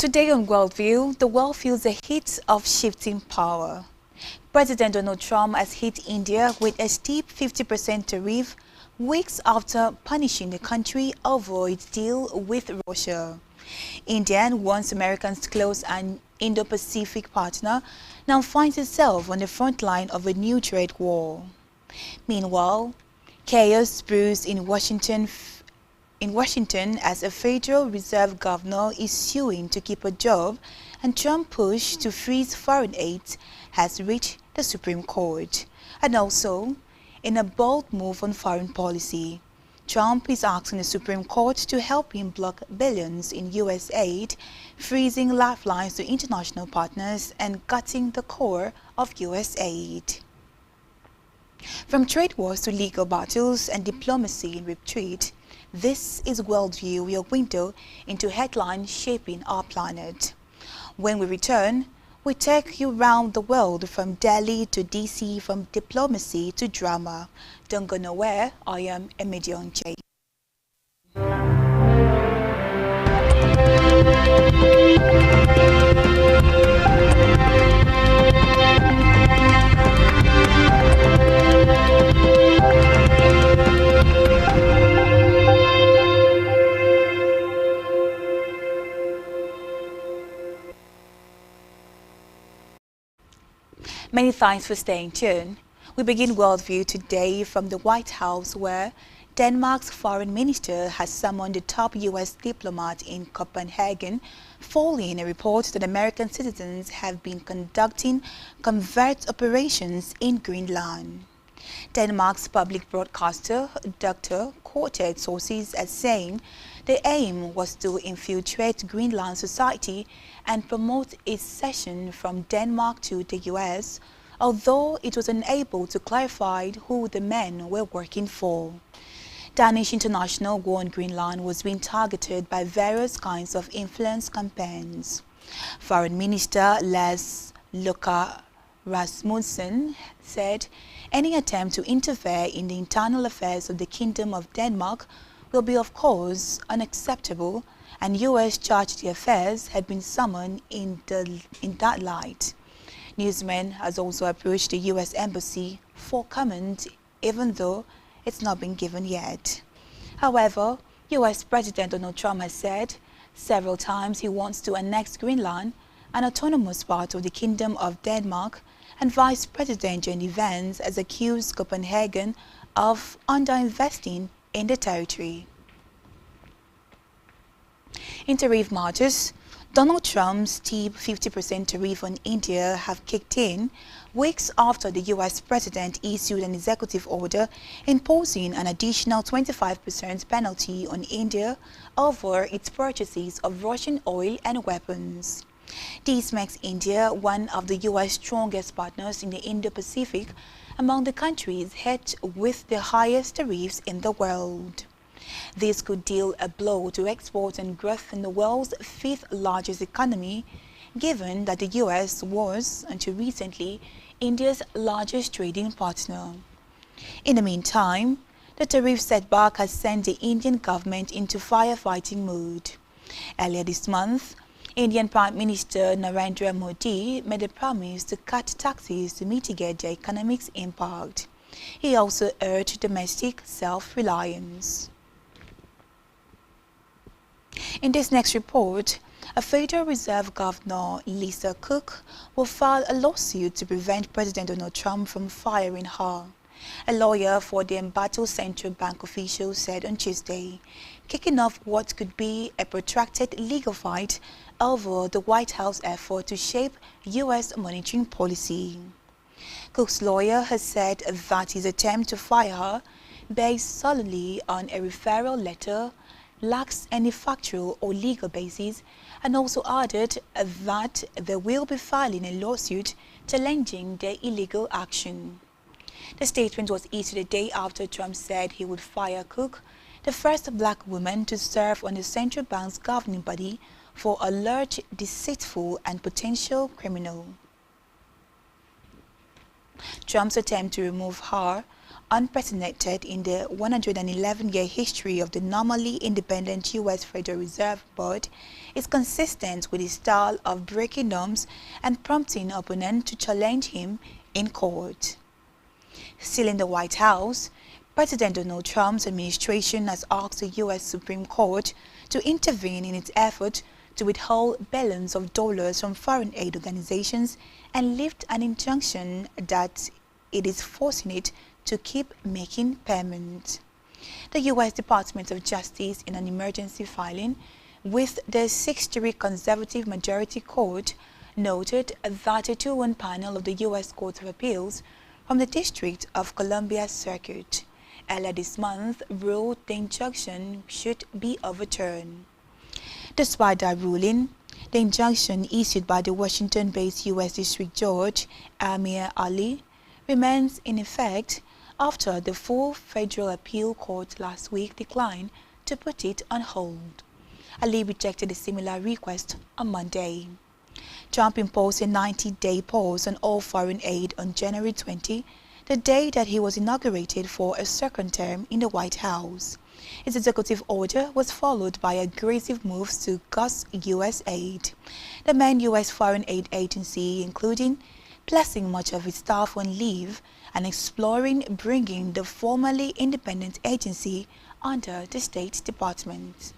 Today on Worldview, the world feels the heat of shifting power. President Donald Trump has hit India with a steep 50% tariff weeks after punishing the country over its deal with Russia. India, once America's close and Indo-Pacific partner, now finds itself on the front line of a new trade war. Meanwhile, chaos brews in Washington as a Federal Reserve governor is suing to keep a job, and Trump's push to freeze foreign aid has reached the Supreme Court. And also, in a bold move on foreign policy, Trump is asking the Supreme Court to help him block billions in U.S. aid, freezing lifelines to international partners and cutting the core of U.S. aid. From trade wars to legal battles and diplomacy in retreat, this is Worldview, your window into headlines shaping our planet. When we return, we take you round the world from Delhi to DC, from diplomacy to drama. Don't go nowhere. I am Emedion J. Many thanks for staying tuned. We begin Worldview today from the White House, where Denmark's foreign minister has summoned the top U.S. diplomat in Copenhagen following a report that American citizens have been conducting covert operations in Greenland. Denmark's public broadcaster, Dr. quoted sources as saying the aim was to infiltrate Greenland society and promote its cession from Denmark to the U.S., although it was unable to clarify who the men were working for. Danish International War on Greenland was being targeted by various kinds of influence campaigns. Foreign Minister Lars Løkke Rasmussen said any attempt to interfere in the internal affairs of the Kingdom of Denmark will be, of course, unacceptable, and U.S. chargé d'affaires had been summoned in that light. Newsman has also approached the U.S. Embassy for comment, even though it's not been given yet. However, U.S. President Donald Trump has said several times he wants to annex Greenland, an autonomous part of the Kingdom of Denmark, and Vice President Jenny Vance has accused Copenhagen of underinvesting in the territory. In tariff matters, Donald Trump's steep 50% tariff on India have kicked in weeks after the U.S. president issued an executive order imposing an additional 25% penalty on India over its purchases of Russian oil and weapons. This makes India one of the U.S. strongest partners in the Indo-Pacific, among the countries hit with the highest tariffs in the world. This could deal a blow to exports and growth in the world's fifth largest economy, given that the U.S. was, until recently, India's largest trading partner. In the meantime, the tariff setback has sent the Indian government into firefighting mode. Earlier this month, Indian Prime Minister Narendra Modi made a promise to cut taxes to mitigate the economic impact. He also urged domestic self-reliance. In this next report, a Federal Reserve Governor, Lisa Cook, will file a lawsuit to prevent President Donald Trump from firing her. A lawyer for the embattled central bank official said on Tuesday, kicking off what could be a protracted legal fight over the White House effort to shape U.S. monetary policy. Cook's lawyer has said that his attempt to fire her, based solely on a referral letter, lacks any factual or legal basis, and also added that they will be filing a lawsuit challenging their illegal action. The statement was issued a day after Trump said he would fire Cook, the first black woman to serve on the central bank's governing body, for alleged deceitful and potential criminal. Trump's attempt to remove her unprecedented in the 111-year history of the normally independent U.S. Federal Reserve Board, is consistent with his style of breaking norms and prompting opponents to challenge him in court. Still in the White House, President Donald Trump's administration has asked the U.S. Supreme Court to intervene in its effort to withhold billions of dollars from foreign aid organizations and lift an injunction that it is forcing it to keep making payments. The U.S. Department of Justice, in an emergency filing with the 6-3 conservative majority court, noted that a 2-1 panel of the U.S. Court of Appeals from the District of Columbia Circuit earlier this month ruled the injunction should be overturned. Despite that ruling, the injunction issued by the Washington-based U.S. District Judge Amir Ali remains in effect after the full Federal Appeal Court last week declined to put it on hold. Ali rejected a similar request on Monday. Trump imposed a 90-day pause on all foreign aid on January 20, the day that he was inaugurated for a second term in the White House. His executive order was followed by aggressive moves to gutting U.S. aid. The main U.S. foreign aid agency, including placing much of its staff on leave and exploring bringing the formerly independent agency under the State Department.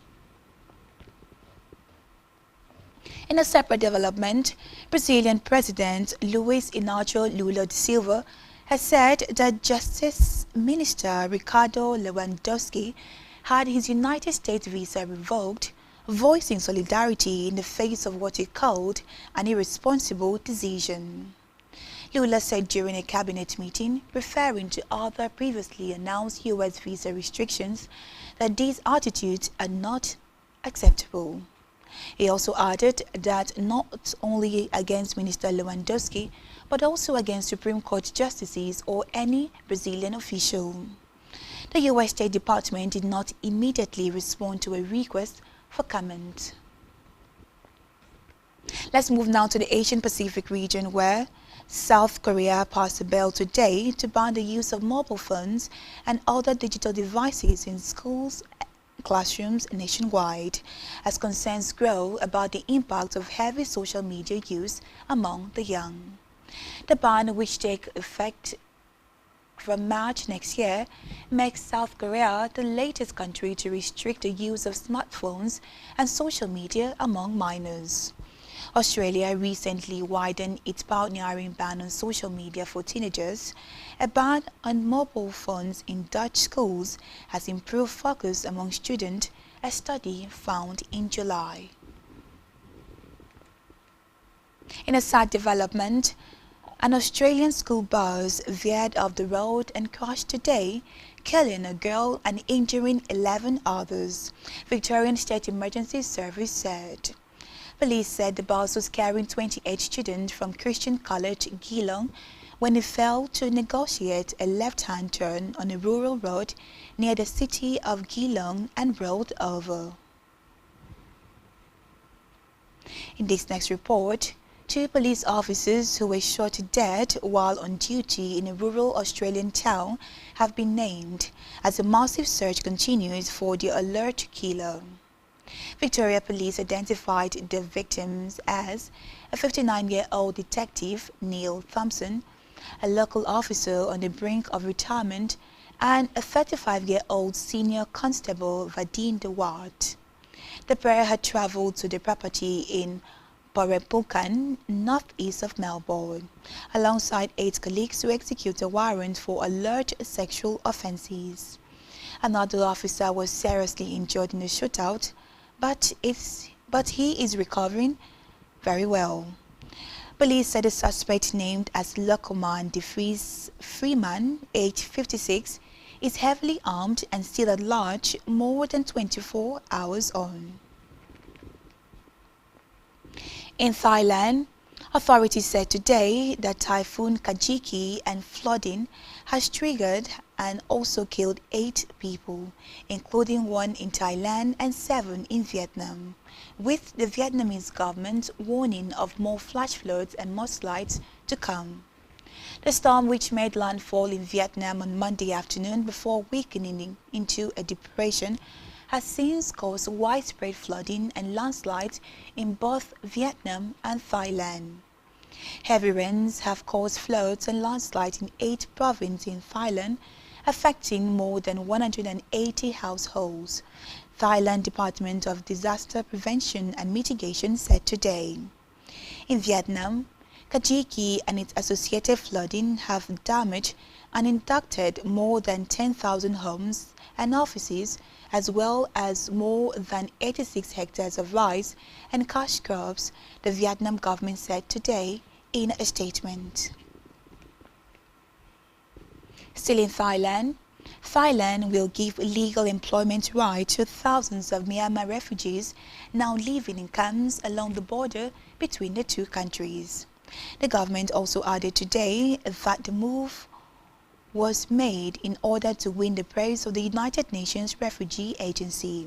In a separate development, Brazilian President Luiz Inácio Lula da Silva has said that Justice Minister Ricardo Lewandowski had his United States visa revoked, voicing solidarity in the face of what he called an irresponsible decision. Lula said during a cabinet meeting, referring to other previously announced U.S. visa restrictions, that these attitudes are not acceptable. He also added that not only against Minister Lewandowski, but also against Supreme Court justices or any Brazilian official. The U.S. State Department did not immediately respond to a request for comment. Let's move now to the Asian Pacific region, where South Korea passed a bill today to ban the use of mobile phones and other digital devices in schools classrooms nationwide, as concerns grow about the impact of heavy social media use among the young. The ban, which takes effect from March next year, makes South Korea the latest country to restrict the use of smartphones and social media among minors. Australia recently widened its pioneering ban on social media for teenagers. A ban on mobile phones in Dutch schools has improved focus among students, a study found in July. In a sad development, an Australian school bus veered off the road and crashed today, killing a girl and injuring 11 others, Victorian State Emergency Service said. Police said the bus was carrying 28 students from Christian College, Geelong, when it failed to negotiate a left-hand turn on a rural road near the city of Geelong and rolled over. In this next report, 2 police officers who were shot dead while on duty in a rural Australian town have been named as a massive search continues for the alleged killer. Victoria Police identified the victims as a 59-year-old detective, Neil Thompson, a local officer on the brink of retirement, and a 35-year-old senior constable, Vadim Dewart. The pair had travelled to the property in Porepulkan, northeast of Melbourne, alongside 8 colleagues to execute a warrant for alleged sexual offences. Another officer was seriously injured in the shootout, but he is recovering very well. Police said the suspect, named as Locoman DeFries Freeman, age 56, is heavily armed and still at large more than 24 hours on. In Thailand, authorities said today that Typhoon Kajiki and flooding has triggered and also killed 8 people, including 1 in Thailand and 7 in Vietnam, with the Vietnamese government warning of more flash floods and mudslides to come. The storm, which made landfall in Vietnam on Monday afternoon before weakening into a depression, has since caused widespread flooding and landslides in both Vietnam and Thailand. Heavy rains have caused floods and landslides in 8 provinces in Thailand, affecting more than 180 households, Thailand Department of Disaster Prevention and Mitigation said today. In Vietnam, Kajiki and its associated flooding have damaged and impacted more than 10,000 homes and offices, as well as more than 86 hectares of rice and cash crops, the Vietnam government said today in a statement. Still in Thailand, Thailand will give legal employment rights to thousands of Myanmar refugees now living in camps along the border between the two countries. The government also added today that the move was made in order to win the praise of the United Nations Refugee Agency.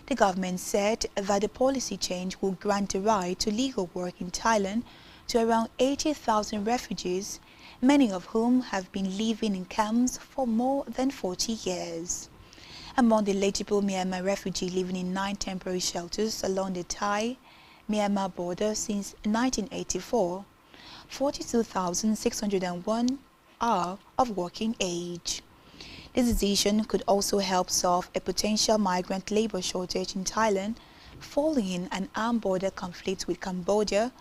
The government said that the policy change will grant the right to legal work in Thailand to around 80,000 refugees, many of whom have been living in camps for more than 40 years. Among the eligible Myanmar refugees living in 9 temporary shelters along the Thai-Myanmar border since 1984, 42,601 are of working age. This decision could also help solve a potential migrant labor shortage in Thailand following an armed border conflict with Cambodia,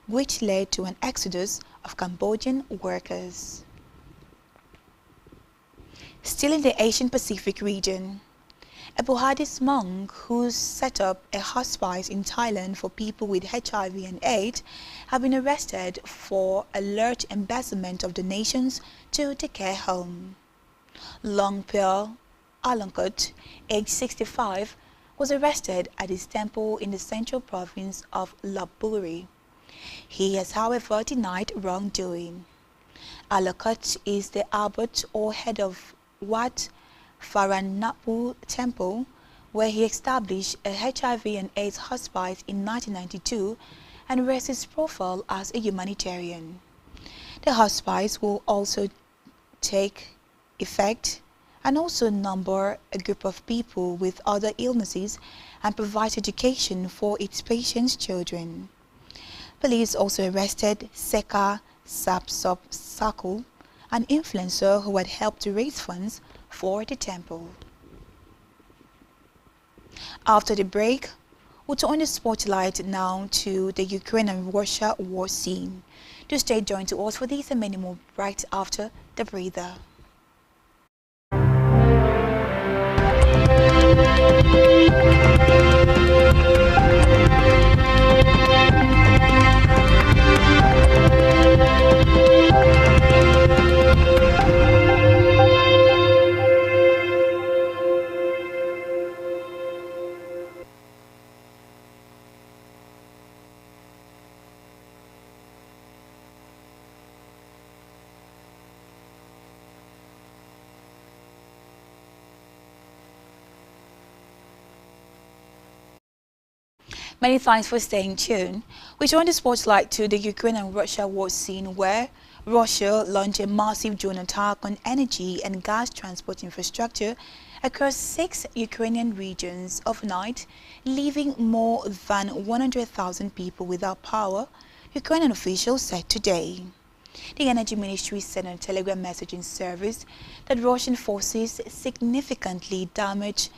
which led to an exodus of Cambodian workers. Still in the Asian Pacific region, a Buddhist monk who set up a hospice in Thailand for people with HIV and AIDS have been arrested for alleged embezzlement of donations to the care home. Longpel Alangkut, age 65, was arrested at his temple in the central province of Lopburi. He has, however, denied wrongdoing. Alangkut is the abbot or head of Wat Pharanappu Temple, where he established a HIV and AIDS hospice in 1992 and raised his profile as a humanitarian. The hospice will also take effect and also number a group of people with other illnesses and provide education for its patients' children. Police also arrested Seka Sapsop Sakul, an influencer who had helped to raise funds for the temple. After the break, we'll turn the spotlight now to the Ukraine and Russia war scene. Do stay joined to us for these and many more right after the breather. Many thanks for staying tuned. We turn the spotlight to the Ukraine and Russia war scene, where Russia launched a massive drone attack on energy and gas transport infrastructure across 6 Ukrainian regions overnight, leaving more than 100,000 people without power, Ukrainian officials said today. The Energy Ministry said on a Telegram messaging service that Russian forces significantly damaged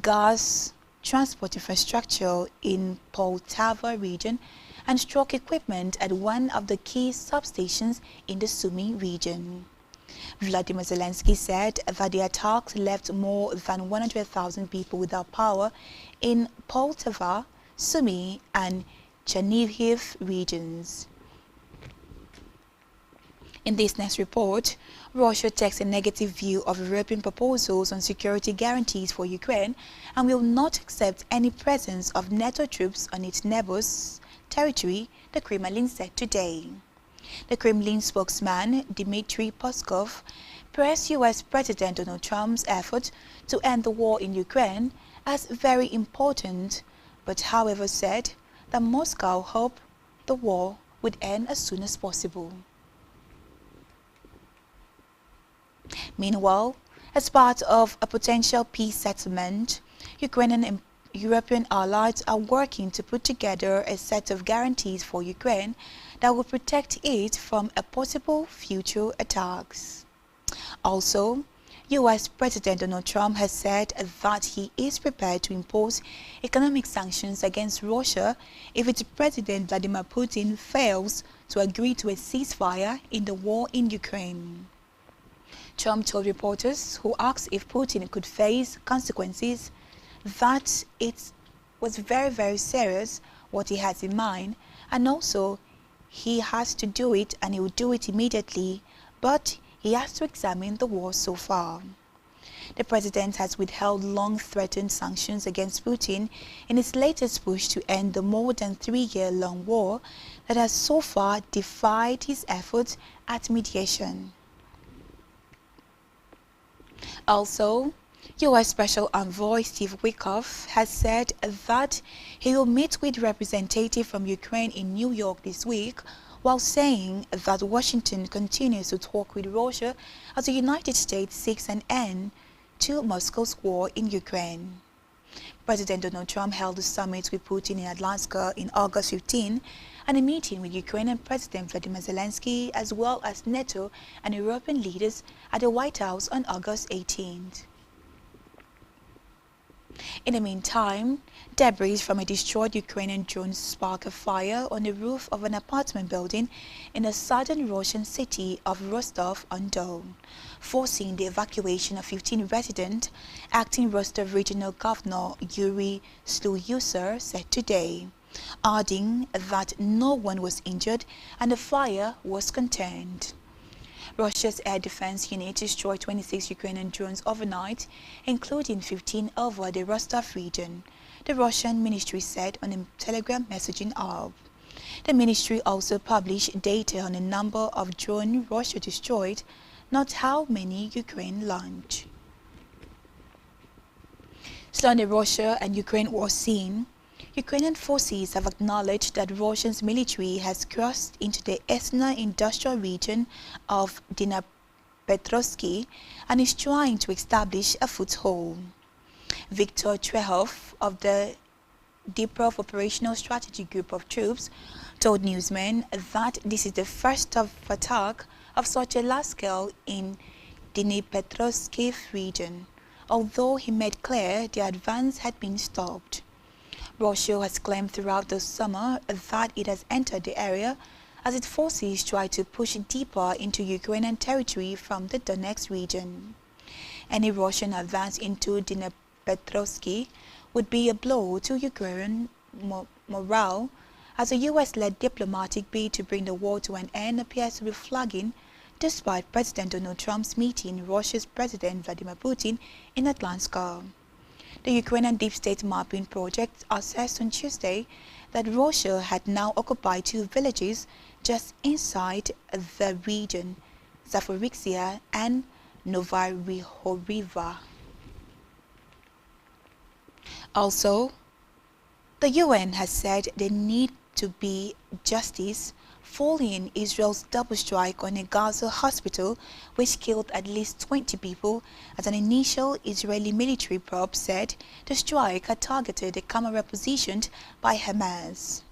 gas transport infrastructure in Poltava region and struck equipment at one of the key substations in the Sumy region. Vladimir Zelensky said that the attacks left more than 100,000 people without power in Poltava, Sumy and Chernihiv regions. In this next report, Russia takes a negative view of European proposals on security guarantees for Ukraine and will not accept any presence of NATO troops on its neighbor's territory, the Kremlin said today. The Kremlin spokesman, Dmitry Peskov, praised U.S. President Donald Trump's effort to end the war in Ukraine as very important, but however said that Moscow hoped the war would end as soon as possible. Meanwhile, as part of a potential peace settlement, Ukrainian and European allies are working to put together a set of guarantees for Ukraine that will protect it from a possible future attacks. Also, US President Donald Trump has said that he is prepared to impose economic sanctions against Russia if its President Vladimir Putin fails to agree to a ceasefire in the war in Ukraine. Trump told reporters who asked if Putin could face consequences that it was very serious what he has in mind, and also he has to do it and he will do it immediately, but he has to examine the war so far. The president has withheld long-threatened sanctions against Putin in his latest push to end the more than 3-year-long war that has so far defied his efforts at mediation. Also, U.S. Special Envoy Steve Witkoff has said that he will meet with representatives from Ukraine in New York this week, while saying that Washington continues to talk with Russia as the United States seeks an end to Moscow's war in Ukraine. President Donald Trump held a summit with Putin in Atlanta in August 15 and a meeting with Ukrainian President Vladimir Zelensky as well as NATO and European leaders at the White House on August 18th. In the meantime, debris from a destroyed Ukrainian drone sparked a fire on the roof of an apartment building in the southern Russian city of Rostov-on-Don, forcing the evacuation of 15 residents, acting Rostov Regional Governor Yuri Sluyuser said today, adding that no one was injured and the fire was contained. Russia's air defense unit destroyed 26 Ukrainian drones overnight, including 15 over the Rostov region, the Russian ministry said on a Telegram messaging app. The ministry also published data on the number of drones Russia destroyed, not how many Ukraine launched. Still on the Russia and Ukraine war scene, Ukrainian forces have acknowledged that Russia's military has crossed into the eastern industrial region of Dnipropetrovsk and is trying to establish a foothold. Viktor Tariff of the Tariff Operational Strategy Group of troops told newsmen that this is the first attack of such a large scale in Dnipropetrovsk region, although he made clear the advance had been stopped. Russia has claimed throughout the summer that it has entered the area as its forces try to push deeper into Ukrainian territory from the Donetsk region. Any Russian advance into Dnipropetrovsk would be a blow to Ukrainian morale, as a US-led diplomatic bid to bring the war to an end appears to be flagging despite President Donald Trump's meeting Russia's President Vladimir Putin in Atlanta. The Ukrainian Deep State Mapping Project assessed on Tuesday that Russia had now occupied 2 villages just inside the region, Zaporizhzhia and Novy-Rihoriva. Also, the UN has said there need to be justice following Israel's double strike on a Gaza hospital, which killed at least 20 people, as an initial Israeli military probe said the strike had targeted a camera positioned by Hamas.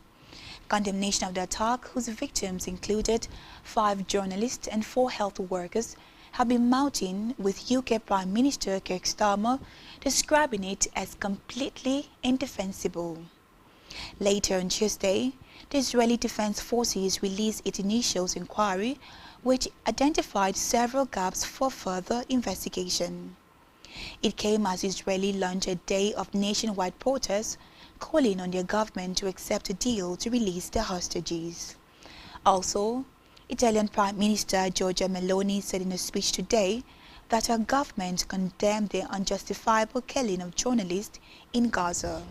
Condemnation of the attack, whose victims included 5 journalists and 4 health workers, have been mounting, with UK Prime Minister Keir Starmer describing it as completely indefensible. Later on Tuesday, the Israeli Defense Forces released its initial inquiry, which identified several gaps for further investigation. It came as Israel launched a day of nationwide protests, calling on their government to accept a deal to release the hostages. Also, Italian Prime Minister Giorgia Meloni said in a speech today that her government condemned the unjustifiable killing of journalists in Gaza.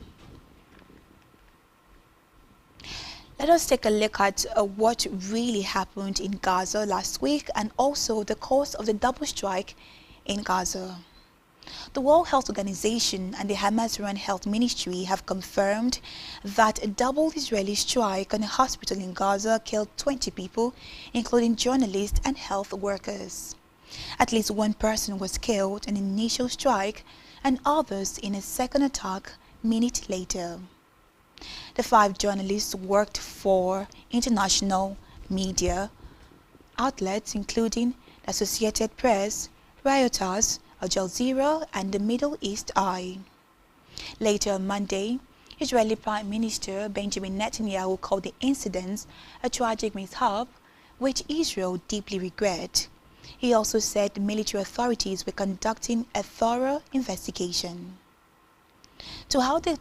Let us take a look at what really happened in Gaza last week and also the cause of the double strike in Gaza. The World Health Organization and the Hamas-run Health Ministry have confirmed that a double Israeli strike on a hospital in Gaza killed 20 people, including journalists and health workers. At least one person was killed in an initial strike and others in a second attack minutes later. The 5 journalists worked for international media outlets including the Associated Press, Reuters, Al Jazeera and the Middle East Eye. Later on Monday, Israeli Prime Minister Benjamin Netanyahu called the incidents a tragic mishap, which Israel deeply regrets. He also said the military authorities were conducting a thorough investigation. To how the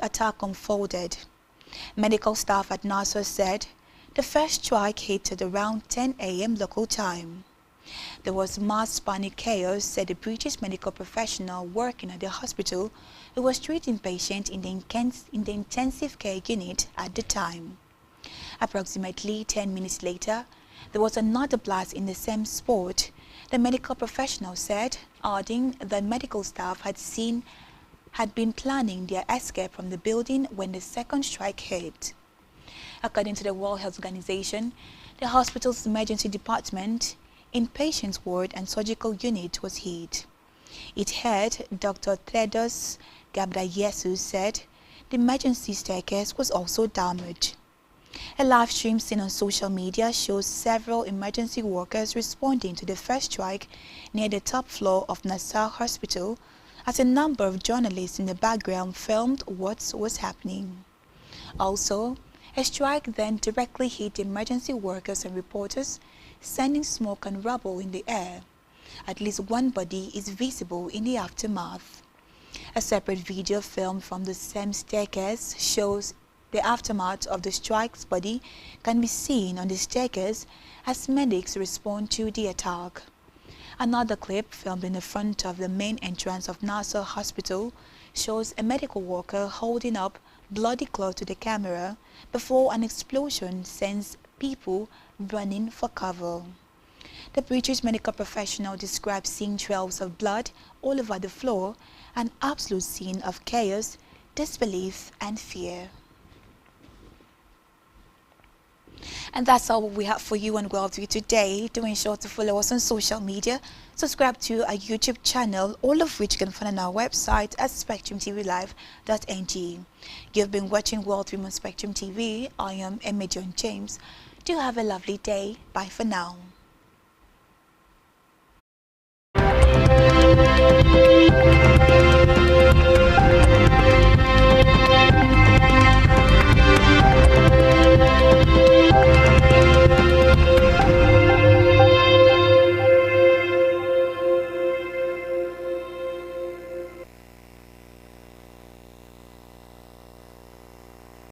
attack unfolded, medical staff at Nasser said the first strike hit at around 10 a.m. local time. There was mass panic chaos, said the British medical professional working at the hospital who was treating patients in the intensive care unit at the time. Approximately 10 minutes later, there was another blast in the same spot, the medical professional said, adding that medical staff had been planning their escape from the building when the second strike hit. According to the World Health Organization, the hospital's emergency department, inpatient ward and surgical unit was hit. Its head, Dr. Tedros Ghebreyesus, said the emergency staircase was also damaged. A live stream seen on social media shows several emergency workers responding to the first strike near the top floor of Nasser Hospital, as a number of journalists in the background filmed what was happening. Also, a strike then directly hit emergency workers and reporters, sending smoke and rubble in the air. At least one body is visible in the aftermath. A separate video filmed from the same staircase shows the aftermath of the strike's body can be seen on the staircase as medics respond to the attack. Another clip filmed in the front of the main entrance of Nasser Hospital shows a medical worker holding up bloody cloth to the camera before an explosion sends people running for cover. The British medical professional described seeing trails of blood all over the floor, an absolute scene of chaos, disbelief and fear. And that's all we have for you on Worldview today. Do ensure to follow us on social media, subscribe to our YouTube channel, all of which you can find on our website at spectrumtvlive.ng. You've been watching Worldview on Spectrum TV. I am Emma John James. Do have a lovely day. Bye for now.